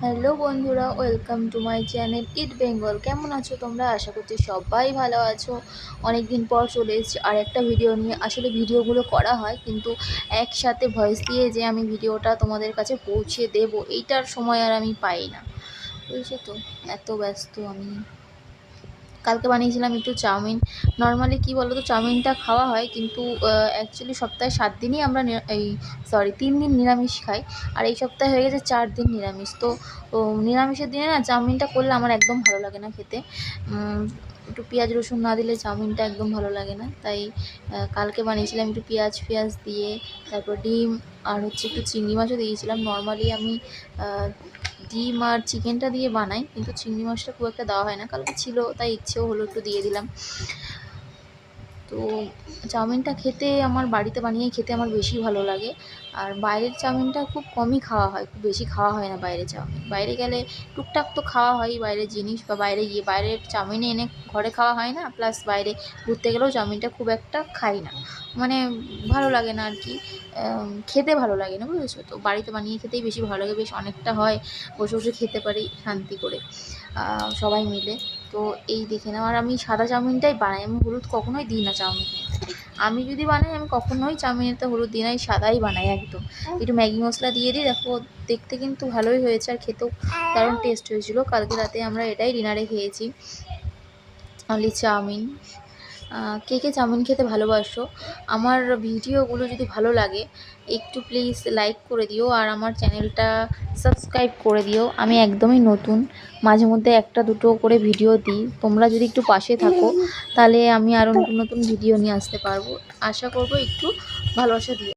Hello বন্ধুরা, welcome to my channel ইট বেঙ্গল। কেমন আছো তোমরা? আশা করছি সবাই ভালো আছো। অনেক দিন পর চলে এসেছি আর একটা ভিডিও নিয়ে। আসলে ভিডিওগুলো করা হয়, কিন্তু একসাথে ভয়েস দিয়ে যে আমি ভিডিওটা তোমাদের কাছে পৌঁছে দেবো এইটার সময় আর আমি পাই না, বুঝেছো তো। এত ব্যস্ত আমি। কালকে বানিয়েছিলাম একটু চাউমিন। নর্মালি কী বলো তো, চাউমিনটা খাওয়া হয়, কিন্তু অ্যাকচুয়ালি সপ্তাহে 7 দিনই আমরা 3 দিন নিরামিষ খাই। আর এই সপ্তাহে হয়ে গেছে 4 দিন নিরামিষ। তো নিরামিষের দিনে না চাউমিনটা করলে আমার একদম ভালো লাগে না খেতে। একটু পেঁয়াজ রসুন না দিলে চাউমিনটা একদম ভালো লাগে না। তাই কালকে বানিয়েছিলাম একটু পেঁয়াজ দিয়ে, তারপর ডিম আর একটু চিংড়ি মাছও দিয়েছিলাম। নর্মালি আমি ডিম আর চিকেনটা দিয়ে বানাই, কিন্তু চিংড়ি মাছটা খুব একটা দেওয়া হয় না। কালকে ছিল তাই ইচ্ছেও হলো, একটু দিয়ে দিলাম। তো চাউমিনটা খেতে আমার বাড়িতে বানিয়ে খেতে আমার বেশি ভালো লাগে। আর বাইরের চাউমিনটা খুব কমই খাওয়া হয়, খুব বেশি খাওয়া হয় না বাইরে চাউমিন। বাইরে গেলে টুকটাক তো খাওয়া হয় বাইরের জিনিস, বা বাইরে গিয়ে বাইরের চাউমিন এনে ঘরে খাওয়া হয় না। প্লাস বাইরে ঘুরতে গেলেও চাউমিনটা খুব একটা খাই না, মানে ভালো লাগে না আর কি। খেতে ভালো লাগে না, বুঝেছো তো। বাড়িতে বানিয়ে খেতেই বেশি ভালো লাগে, বেশ অনেকটা হয়, বসে বসে খেতে পারি শান্তি করে সবাই মিলে। তো এই দেখে নাও। আর আমি সাদা চাউমিনটাই বানাই, আমি হলুদ কখনোই দিই না চাউমিনে। আমি যদি বানাই আমি কখনোই চাউমিনেতে হলুদ দিই না, এই সাদাই বানাই একদম। একটু ম্যাগি মশলা দিয়ে দিই। দেখো, দেখতে কিন্তু ভালোই হয়েছে আর খেতেও দারুণ টেস্ট হয়েছিল। কালকে রাতে আমরা এটাই ডিনারে খেয়েছি, অনলি চাউমিন। কে কে চাউমিন খেতে ভালোবাসো? আমার ভিডিওগুলো যদি ভালো লাগে একটু প্লিজ লাইক করে দিও, আর আমার চ্যানেলটা সাবস্ক্রাইব করে দিও। আমি একদমই নতুন, মাঝে মধ্যে একটা দুটো করে ভিডিও দিই। তোমরা যদি একটু পাশে থাকো তাহলে আমি আরও নতুন নতুন ভিডিও নিয়ে আসতে পারবো। আশা করবো একটু ভালোবাসা দিও।